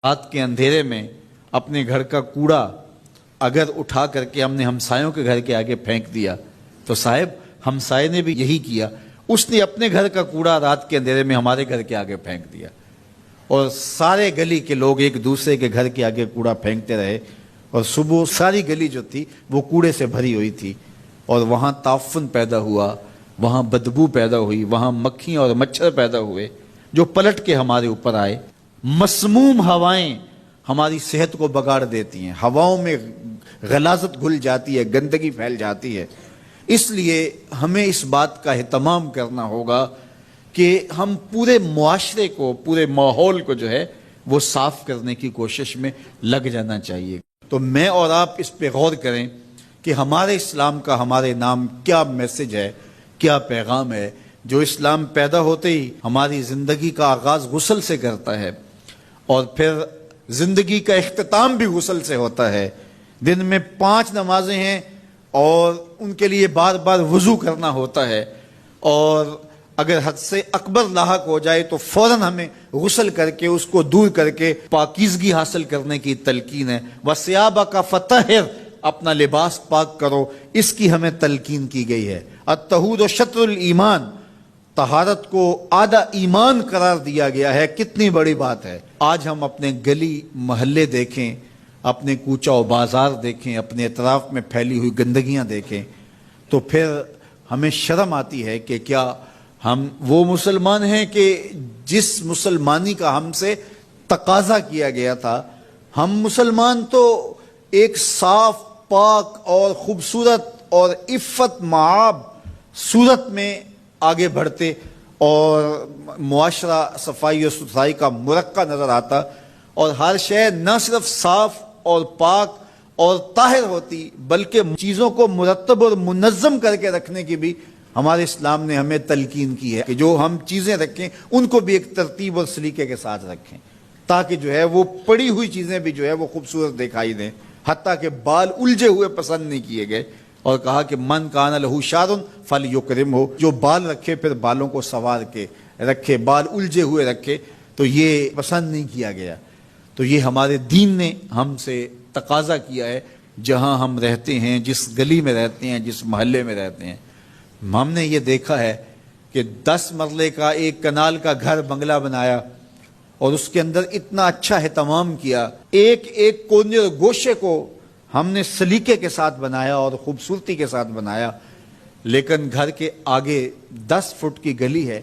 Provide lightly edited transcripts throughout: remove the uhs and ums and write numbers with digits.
رات کے اندھیرے میں اپنے گھر کا کوڑا اگر اٹھا کر کے ہم نے ہمسایوں کے گھر کے آگے پھینک دیا تو صاحب ہمسائے نے بھی یہی کیا، اس نے اپنے گھر کا کوڑا رات کے اندھیرے میں ہمارے گھر کے آگے پھینک دیا، اور سارے گلی کے لوگ ایک دوسرے کے گھر کے آگے کوڑا پھینکتے رہے، اور صبح ساری گلی جو تھی وہ کوڑے سے بھری ہوئی تھی، اور وہاں تعفن پیدا ہوا، وہاں بدبو پیدا ہوئی، وہاں مکھیاں اور مچھر پیدا ہوئے جو پلٹ کے ہمارے اوپر آئے۔ مسموم ہوائیں ہماری صحت کو بگاڑ دیتی ہیں، ہواؤں میں غلاظت گھل جاتی ہے، گندگی پھیل جاتی ہے۔ اس لیے ہمیں اس بات کا اہتمام کرنا ہوگا کہ ہم پورے معاشرے کو، پورے ماحول کو جو ہے وہ صاف کرنے کی کوشش میں لگ جانا چاہیے۔ تو میں اور آپ اس پہ غور کریں کہ ہمارے اسلام کا ہمارے نام کیا میسج ہے، کیا پیغام ہے۔ جو اسلام پیدا ہوتے ہی ہماری زندگی کا آغاز غسل سے کرتا ہے، اور پھر زندگی کا اختتام بھی غسل سے ہوتا ہے۔ دن میں 5 نمازیں ہیں اور ان کے لیے بار بار وضو کرنا ہوتا ہے، اور اگر حد سے اکبر لاحق ہو جائے تو فوراً ہمیں غسل کر کے اس کو دور کر کے پاکیزگی حاصل کرنے کی تلقین ہے۔ وَثِيَابَكَ فَطَهِّرْ، اپنا لباس پاک کرو، اس کی ہمیں تلقین کی گئی ہے۔ الطہور شطر الایمان، طہارت کو آدھا ایمان قرار دیا گیا ہے۔ کتنی بڑی بات ہے۔ آج ہم اپنے گلی محلے دیکھیں، اپنے کوچہ و بازار دیکھیں، اپنے اطراف میں پھیلی ہوئی گندگیاں دیکھیں تو پھر ہمیں شرم آتی ہے کہ کیا ہم وہ مسلمان ہیں کہ جس مسلمانی کا ہم سے تقاضا کیا گیا تھا۔ ہم مسلمان تو ایک صاف، پاک اور خوبصورت اور عفت معاب صورت میں آگے بڑھتے، اور معاشرہ صفائی و ستھرائی کا مرقع نظر آتا، اور ہر شے نہ صرف صاف اور پاک اور طاہر ہوتی بلکہ چیزوں کو مرتب اور منظم کر کے رکھنے کی بھی ہمارے اسلام نے ہمیں تلقین کی ہے کہ جو ہم چیزیں رکھیں ان کو بھی ایک ترتیب اور سلیقے کے ساتھ رکھیں، تاکہ جو ہے وہ پڑی ہوئی چیزیں بھی جو ہے وہ خوبصورت دکھائی دیں۔ حتیٰ کہ بال الجھے ہوئے پسند نہیں کیے گئے، اور کہا کہ من کان لہ شعر فلیکرمہ، جو بال رکھے پھر بالوں کو سنوار کے رکھے، بال الجھے ہوئے رکھے تو یہ پسند نہیں کیا گیا۔ تو یہ ہمارے دین نے ہم سے تقاضا کیا ہے، جہاں ہم رہتے ہیں، جس گلی میں رہتے ہیں، جس محلے میں رہتے ہیں۔ ہم نے یہ دیکھا ہے کہ 10 مرلے کا ایک کنال کا گھر بنگلہ بنایا، اور اس کے اندر اتنا اچھا اہتمام کیا، ایک ایک کونے اور گوشے کو ہم نے سلیقے کے ساتھ بنایا اور خوبصورتی کے ساتھ بنایا، لیکن گھر کے آگے 10 فٹ کی گلی ہے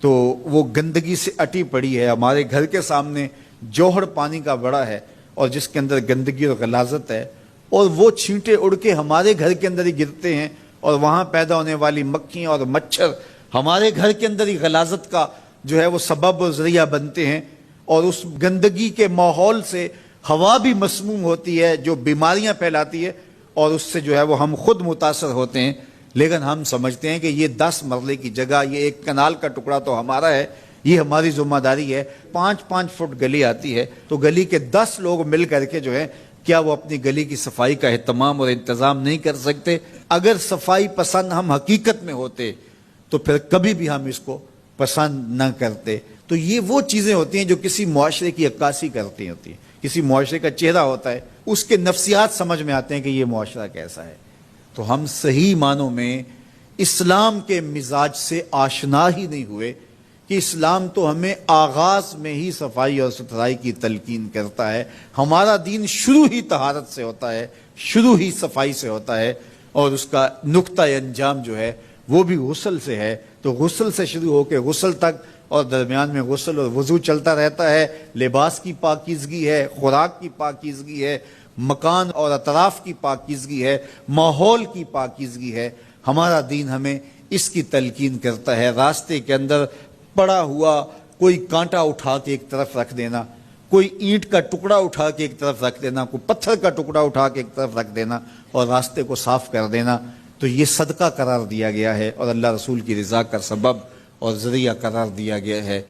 تو وہ گندگی سے اٹی پڑی ہے۔ ہمارے گھر کے سامنے جوہر پانی کا بڑا ہے، اور جس کے اندر گندگی اور غلاظت ہے، اور وہ چھینٹے اڑ کے ہمارے گھر کے اندر ہی گرتے ہیں، اور وہاں پیدا ہونے والی مکھیاں اور مچھر ہمارے گھر کے اندر ہی غلاظت کا جو ہے وہ سبب اور ذریعہ بنتے ہیں، اور اس گندگی کے ماحول سے ہوا بھی مسموم ہوتی ہے جو بیماریاں پھیلاتی ہے، اور اس سے جو ہے وہ ہم خود متاثر ہوتے ہیں۔ لیکن ہم سمجھتے ہیں کہ یہ 10 مرلے کی جگہ، یہ ایک کنال کا ٹکڑا تو ہمارا ہے، یہ ہماری ذمہ داری ہے۔ 5-5 فٹ گلی آتی ہے تو گلی کے 10 لوگ مل کر کے جو ہے کیا وہ اپنی گلی کی صفائی کا اہتمام اور انتظام نہیں کر سکتے؟ اگر صفائی پسند ہم حقیقت میں ہوتے تو پھر کبھی بھی ہم اس کو پسند نہ کرتے۔ تو یہ وہ چیزیں ہوتی ہیں جو کسی معاشرے کی عکاسی کرتی ہوتی ہیں، کسی معاشرے کا چہرہ ہوتا ہے، اس کے نفسیات سمجھ میں آتے ہیں کہ یہ معاشرہ کیسا ہے۔ تو ہم صحیح معنوں میں اسلام کے مزاج سے آشنا ہی نہیں ہوئے کہ اسلام تو ہمیں آغاز میں ہی صفائی اور ستھرائی کی تلقین کرتا ہے۔ ہمارا دین شروع ہی طہارت سے ہوتا ہے، شروع ہی صفائی سے ہوتا ہے، اور اس کا نقطہ انجام جو ہے وہ بھی غسل سے ہے۔ تو غسل سے شروع ہو کے غسل تک، اور درمیان میں غسل اور وضو چلتا رہتا ہے۔ لباس کی پاکیزگی ہے، خوراک کی پاکیزگی ہے، مکان اور اطراف کی پاکیزگی ہے، ماحول کی پاکیزگی ہے۔ ہمارا دین ہمیں اس کی تلقین کرتا ہے۔ راستے کے اندر پڑا ہوا کوئی کانٹا اٹھا کے ایک طرف رکھ دینا، کوئی اینٹ کا ٹکڑا اٹھا کے ایک طرف رکھ دینا، کوئی پتھر کا ٹکڑا اٹھا کے ایک طرف رکھ دینا اور راستے کو صاف کر دینا، تو یہ صدقہ قرار دیا گیا ہے، اور اللہ رسول کی رضا کا سبب اور ذریعہ قرار دیا گیا ہے۔